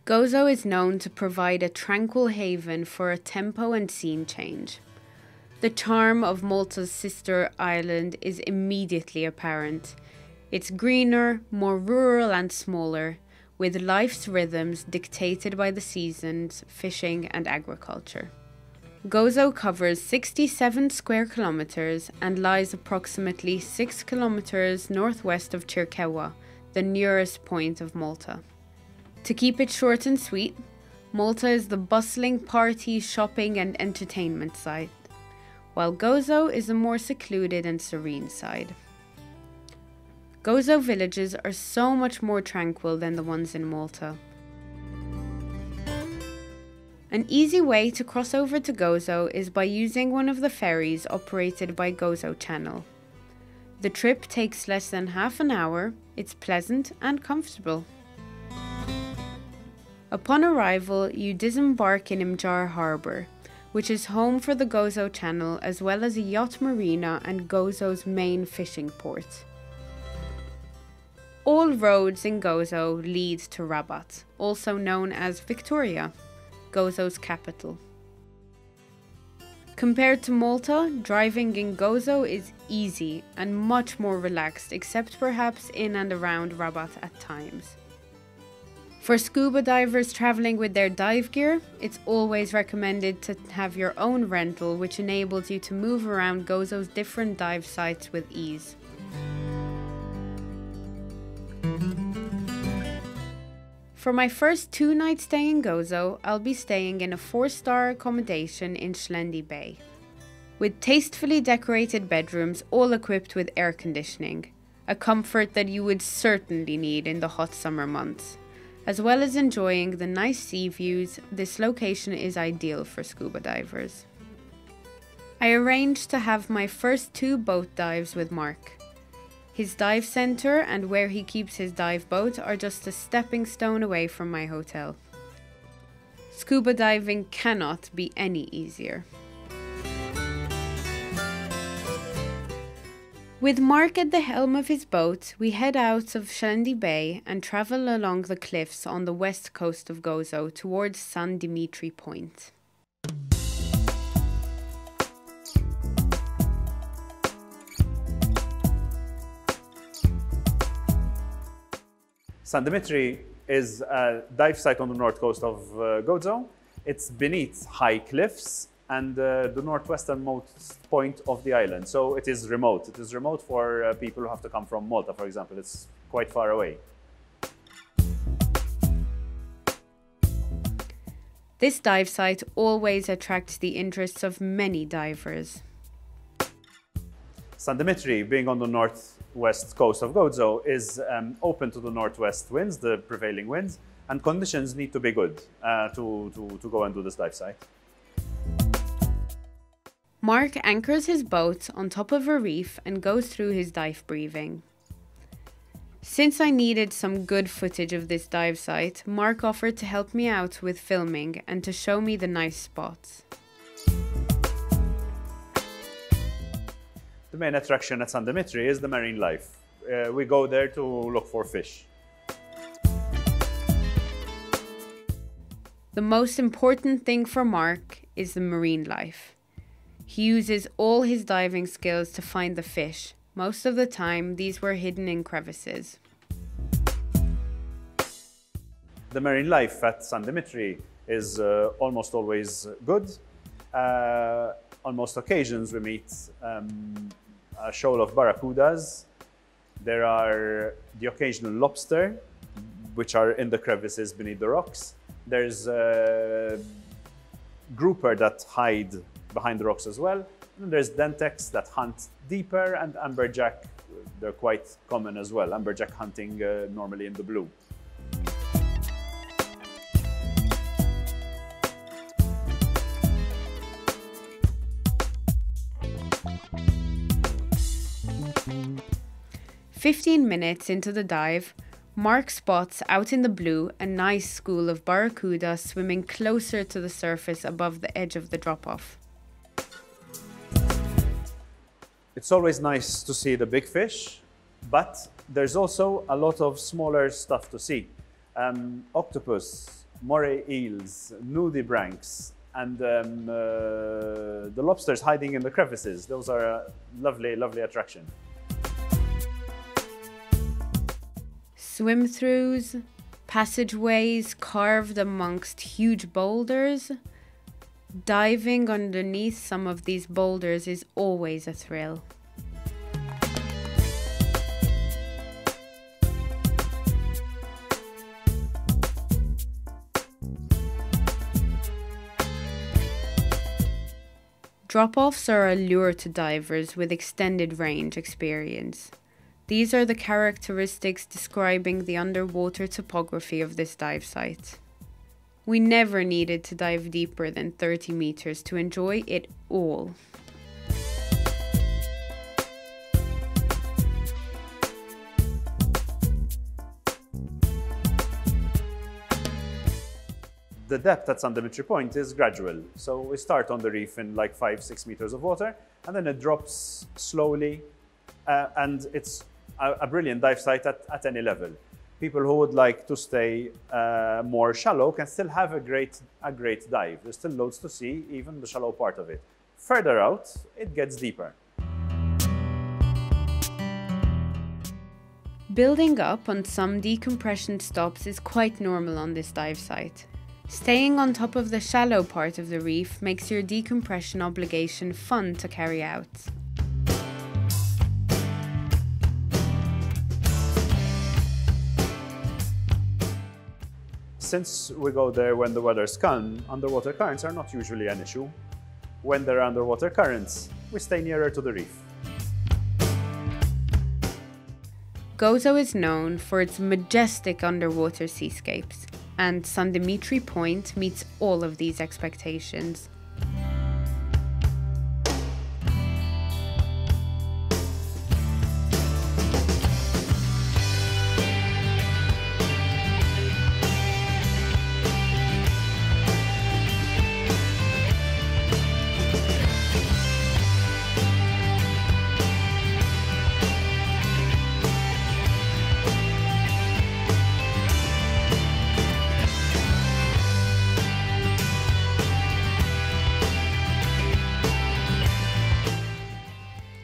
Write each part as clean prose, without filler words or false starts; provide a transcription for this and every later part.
Gozo is known to provide a tranquil haven for a tempo and scene change. The charm of Malta's sister island is immediately apparent. It's greener, more rural and smaller, with life's rhythms dictated by the seasons, fishing and agriculture. Gozo covers 67 square kilometers and lies approximately 6 kilometers northwest of Circeua, the nearest point of Malta. To keep it short and sweet, Malta is the bustling party, shopping and entertainment site, while Gozo is a more secluded and serene side. Gozo villages are so much more tranquil than the ones in Malta. An easy way to cross over to Gozo is by using one of the ferries operated by Gozo Channel. The trip takes less than half an hour, it's pleasant and comfortable. Upon arrival, you disembark in Imjar Harbour, which is home for the Gozo Channel as well as a yacht marina and Gozo's main fishing port. All roads in Gozo lead to Rabat, also known as Victoria, Gozo's capital. Compared to Malta, driving in Gozo is easy and much more relaxed, except perhaps in and around Rabat at times. For scuba divers traveling with their dive gear, it's always recommended to have your own rental, which enables you to move around Gozo's different dive sites with ease. For my first 2-night stay in Gozo, I'll be staying in a 4-star accommodation in Shlendi Bay, with tastefully decorated bedrooms all equipped with air conditioning, a comfort that you would certainly need in the hot summer months. As well as enjoying the nice sea views, this location is ideal for scuba divers. I arranged to have my first 2 boat dives with Mark. His dive center and where he keeps his dive boat are just a stepping stone away from my hotel. Scuba diving cannot be any easier. With Mark at the helm of his boat, we head out of Shlendi Bay and travel along the cliffs on the west coast of Gozo towards San Dimitri Point. San Dimitri is a dive site on the north coast of Gozo. It's beneath high cliffs and the northwesternmost point of the island. So it is remote. It is remote for people who have to come from Malta, for example. It's quite far away. This dive site always attracts the interests of many divers. San Dimitri, being on the northwest coast of Gozo, is open to the northwest winds, the prevailing winds, and conditions need to be good to go and do this dive site. Mark anchors his boat on top of a reef and goes through his dive briefing. Since I needed some good footage of this dive site, Mark offered to help me out with filming and to show me the nice spots. The main attraction at San Dimitri is the marine life. We go there to look for fish. The most important thing for Mark is the marine life. He uses all his diving skills to find the fish. Most of the time, these were hidden in crevices. The marine life at San Dimitri is almost always good. On most occasions, we meet a shoal of barracudas. There are the occasional lobster, which are in the crevices beneath the rocks. There's a grouper that hide behind the rocks as well. And there's dentex that hunt deeper, and amberjack, they're quite common as well. Amberjack hunting normally in the blue. "15 minutes into the dive, Mark spots out in the blue a nice school of barracuda swimming closer to the surface above the edge of the drop-off. It's always nice to see the big fish, but there's also a lot of smaller stuff to see. Octopus, moray eels, nudibranchs, and the lobsters hiding in the crevices. Those are a lovely, lovely attraction. Swim-throughs, passageways carved amongst huge boulders. Diving underneath some of these boulders is always a thrill. Drop-offs are a lure to divers with extended range experience. These are the characteristics describing the underwater topography of this dive site. We never needed to dive deeper than 30 meters to enjoy it all. The depth at San Dimitri Point is gradual. So we start on the reef in like 5-6 meters of water, and then it drops slowly, and it's a brilliant dive site at any level. People who would like to stay more shallow can still have a great dive. There's still loads to see, even the shallow part of it. Further out, it gets deeper. Building up on some decompression stops is quite normal on this dive site. Staying on top of the shallow part of the reef makes your decompression obligation fun to carry out. Since we go there when the weather's calm, underwater currents are not usually an issue. When there are underwater currents, we stay nearer to the reef. Gozo is known for its majestic underwater seascapes, and San Dimitri Point meets all of these expectations.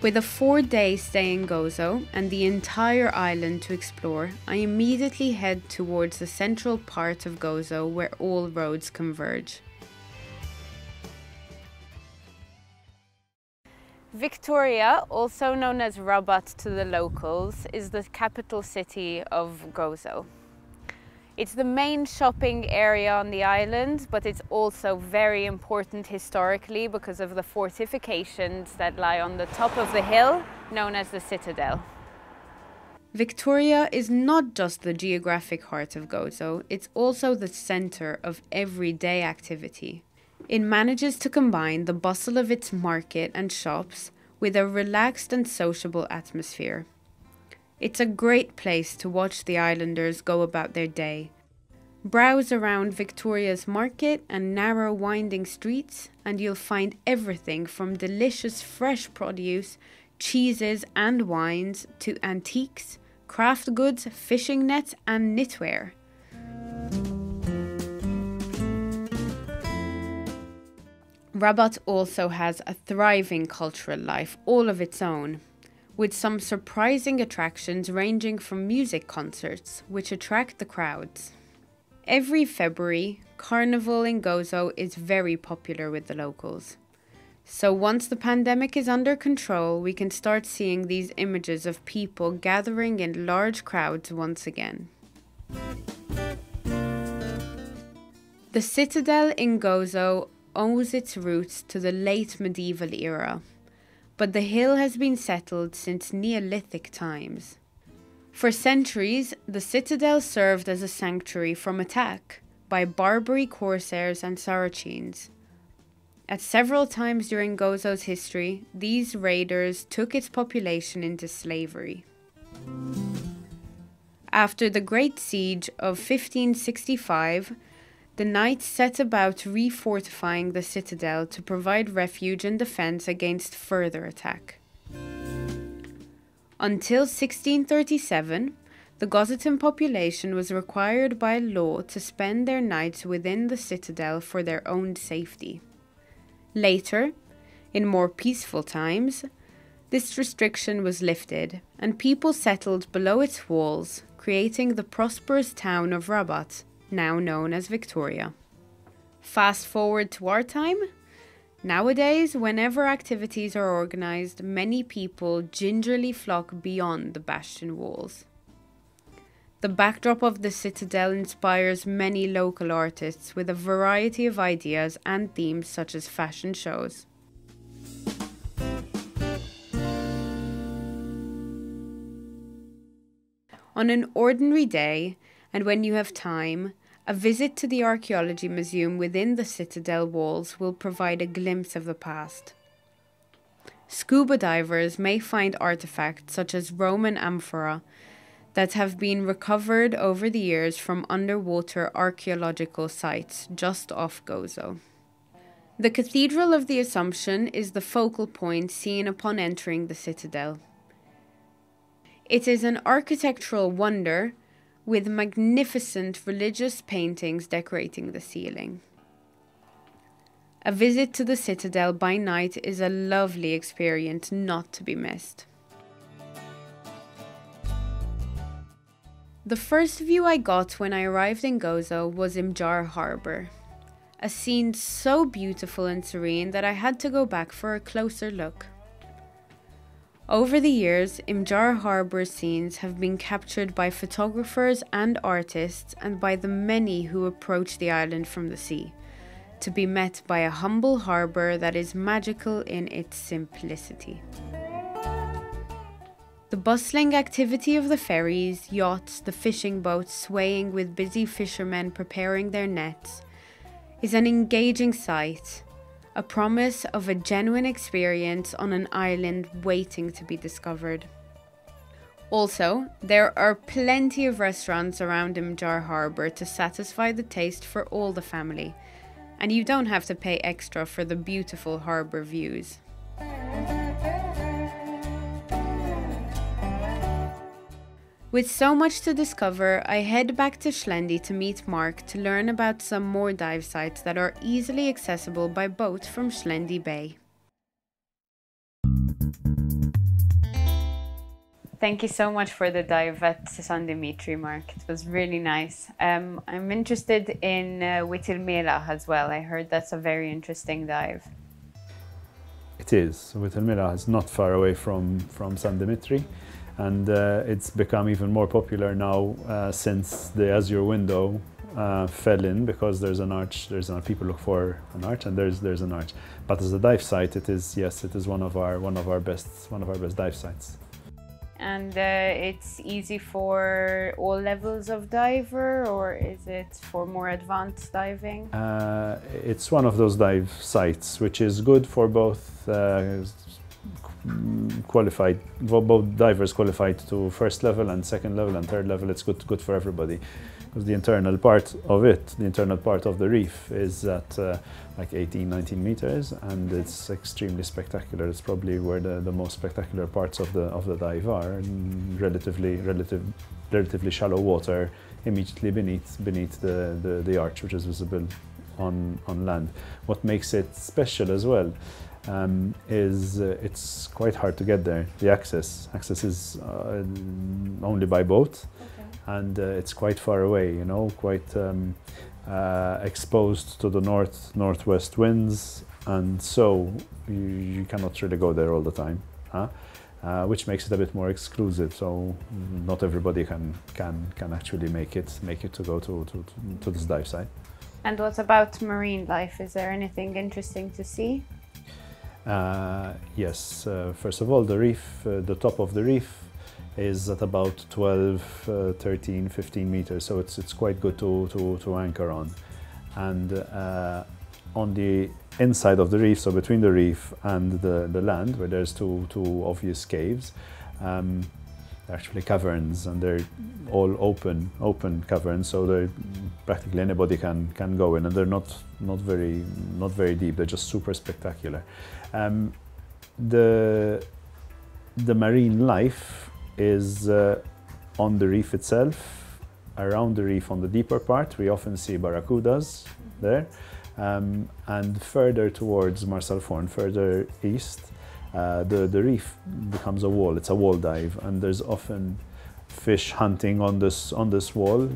With a 4-day stay in Gozo and the entire island to explore, I immediately head towards the central part of Gozo where all roads converge. Victoria, also known as Rabat to the locals, is the capital city of Gozo. It's the main shopping area on the island, but it's also very important historically because of the fortifications that lie on the top of the hill, known as the Citadel. Victoria is not just the geographic heart of Gozo, it's also the center of everyday activity. It manages to combine the bustle of its market and shops with a relaxed and sociable atmosphere. It's a great place to watch the islanders go about their day. Browse around Victoria's market and narrow winding streets and you'll find everything from delicious fresh produce, cheeses and wines to antiques, craft goods, fishing nets and knitwear. Rabat also has a thriving cultural life all of its own, with some surprising attractions ranging from music concerts, which attract the crowds. Every February, Carnival in Gozo is very popular with the locals. So once the pandemic is under control, we can start seeing these images of people gathering in large crowds once again. The Citadel in Gozo owes its roots to the late medieval era, but the hill has been settled since Neolithic times. For centuries, the citadel served as a sanctuary from attack by Barbary corsairs and Saracens. At several times during Gozo's history, these raiders took its population into slavery. After the Great Siege of 1565, the knights set about refortifying the citadel to provide refuge and defense against further attack. Until 1637, the Gozzitan population was required by law to spend their nights within the citadel for their own safety. Later, in more peaceful times, this restriction was lifted and people settled below its walls, creating the prosperous town of Rabat, now known as Victoria. Fast forward to our time. Nowadays, whenever activities are organized, many people gingerly flock beyond the bastion walls. The backdrop of the citadel inspires many local artists with a variety of ideas and themes such as fashion shows. On an ordinary day, and when you have time, a visit to the archaeology museum within the citadel walls will provide a glimpse of the past. Scuba divers may find artifacts such as Roman amphora that have been recovered over the years from underwater archaeological sites just off Gozo. The Cathedral of the Assumption is the focal point seen upon entering the citadel. It is an architectural wonder with magnificent religious paintings decorating the ceiling. A visit to the citadel by night is a lovely experience not to be missed. The first view I got when I arrived in Gozo was Imjar Harbour, a scene so beautiful and serene that I had to go back for a closer look. Over the years, Imjar Harbour scenes have been captured by photographers and artists and by the many who approach the island from the sea, to be met by a humble harbour that is magical in its simplicity. The bustling activity of the ferries, yachts, the fishing boats swaying with busy fishermen preparing their nets is an engaging sight, a promise of a genuine experience on an island waiting to be discovered. Also, there are plenty of restaurants around Imjar Harbour to satisfy the taste for all the family, and you don't have to pay extra for the beautiful harbour views. With so much to discover, I head back to Schlendi to meet Mark to learn about some more dive sites that are easily accessible by boat from Schlendi Bay. Thank you so much for the dive at San Dimitri, Mark. It was really nice. I'm interested in Witilmela as well. I heard that's a very interesting dive. It is. Witilmela is not far away from San Dimitri. And it's become even more popular now since the Azure window fell in, because there's an arch. People look for an arch, and there's an arch. But as a dive site, it is one of our best dive sites. And it's easy for all levels of diver, or is it for more advanced diving? It's one of those dive sites which is good for both. Both divers qualified to first level and second level and third level. It's good for everybody, because the internal part of the reef is at like 18-19 meters, and it's extremely spectacular. It's probably where the most spectacular parts of the dive are, in relatively shallow water immediately beneath the arch, which is visible on land. What makes it special as well is it's quite hard to get there. The access is only by boat, and it's quite far away. Quite exposed to the northwest winds, and so you cannot really go there all the time, which makes it a bit more exclusive. So not everybody can actually make it to go to this dive site. And what about marine life? Is there anything interesting to see? Yes, first of all, the reef, the top of the reef is at about 12, 13, 15 meters, so it's quite good to anchor on. And on the inside of the reef, so between the reef and the land, where there's two obvious caves, actually caverns, and they're all open caverns, so they're practically anybody can go in, and they're not very deep. They're just super spectacular. The marine life is on the reef itself, around the reef on the deeper part, we often see barracudas there. And further towards Marsalforn, further east, the reef becomes a wall. It's a wall dive, and there's often fish hunting on this wall.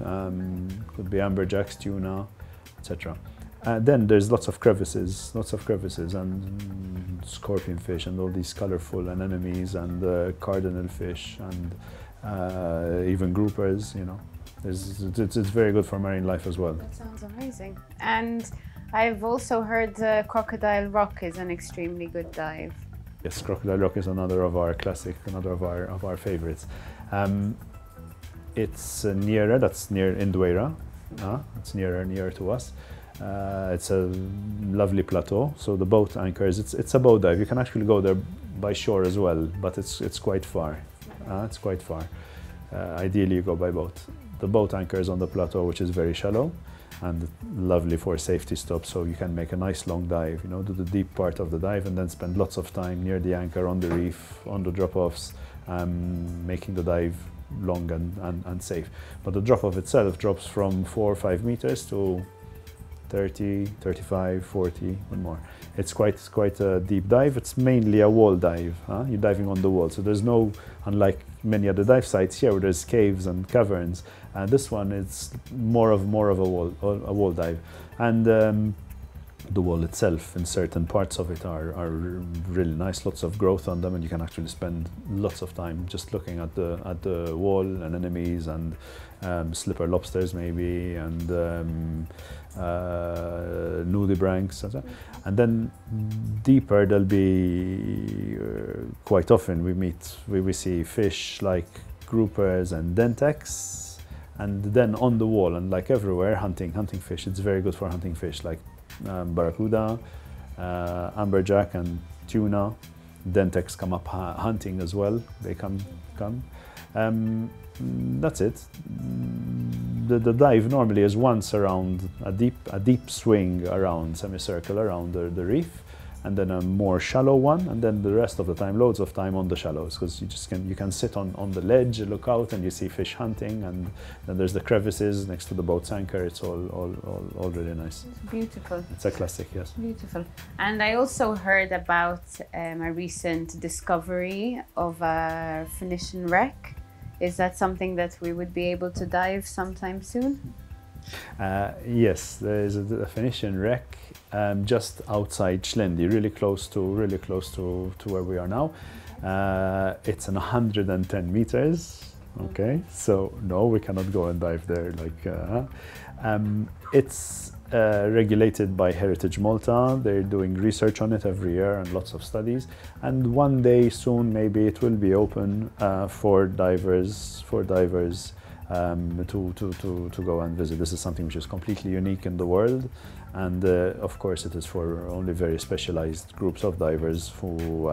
Could be amberjacks, tuna, etc. Then there's lots of crevices and scorpion fish and all these colorful anemones and cardinal fish and even groupers. You know, it's very good for marine life as well. That sounds amazing. And I've also heard Crocodile Rock is an extremely good dive. Yes, Crocodile Rock is another of our our favorites. It's nearer. That's near Indwera. It's nearer to us. It's a lovely plateau. So the boat anchors. It's a boat dive. You can actually go there by shore as well, but it's quite far. It's quite far. Ideally, you go by boat. The boat anchors on the plateau, which is very shallow, and lovely for safety stops. So you can make a nice long dive. You know, do the deep part of the dive, and then spend lots of time near the anchor, on the reef, on the drop-offs, making the dive long and safe. But the drop-off itself drops from 4 or 5 meters to 30, 35, 40 and more. It's quite a deep dive. It's mainly a wall dive. You're diving on the wall. So there's no, unlike many other dive sites here where there's caves and caverns, this one is more of a wall dive. And the wall itself, in certain parts of it, are really nice. Lots of growth on them, and you can actually spend lots of time just looking at the wall and anemones and slipper lobsters maybe, and nudibranchs, and then deeper there'll be quite often we see fish like groupers and dentex, and then on the wall and like everywhere hunting fish. It's very good for hunting fish like barracuda, amberjack and tuna. Dentex come up hunting as well. They come. That's it. The dive normally is once around a deep swing around, semicircle around the reef, and then a more shallow one, and then the rest of the time, loads of time on the shallows, because you can sit on the ledge, look out, and you see fish hunting, and then there's the crevices next to the boat's anchor. It's all really nice. It's beautiful. It's a classic, yes. Beautiful. And I also heard about a recent discovery of a Phoenician wreck. Is that something that we would be able to dive sometime soon? Yes, there is a Phoenician wreck just outside Schlendi, really close to where we are now. It's 110 meters. Okay, so no, we cannot go and dive there. It's regulated by Heritage Malta. They're doing research on it every year and lots of studies. And one day soon, maybe it will be open for divers to go and visit. This is something which is completely unique in the world, and of course it is for only very specialized groups of divers who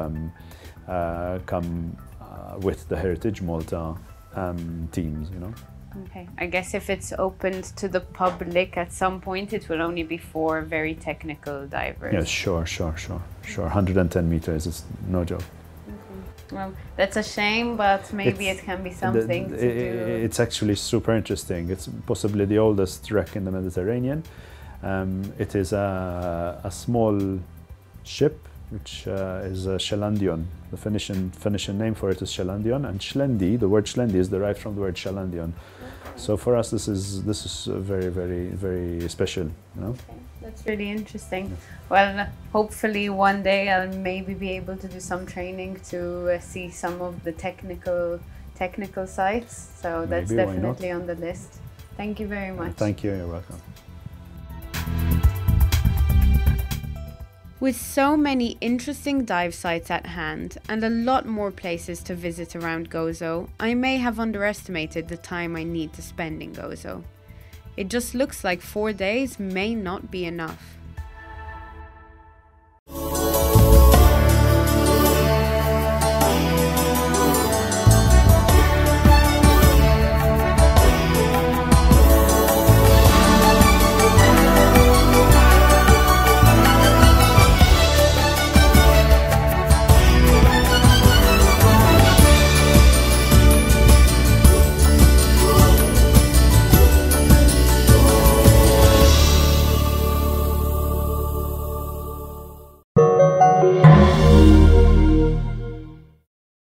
come with the Heritage Malta teams, you know. Okay, I guess if it's opened to the public at some point, it will only be for very technical divers. Yes, sure. 110 meters, it's no joke. Well, that's a shame, but maybe it can be something to do. It's actually super interesting. It's possibly the oldest wreck in the Mediterranean. It is a small ship, which is a Shelandion. The Phoenician name for it is Shelandion, and Schlendi, the word Schlendi is derived from the word Shelandion. So for us, this is very, very, very special. You know? Okay. That's really interesting. Well, hopefully one day I'll maybe be able to do some training to see some of the technical sites. So that's maybe, definitely on the list. Thank you very much. Thank you. You're welcome. With so many interesting dive sites at hand and a lot more places to visit around Gozo, I may have underestimated the time I need to spend in Gozo. It just looks like 4 days may not be enough.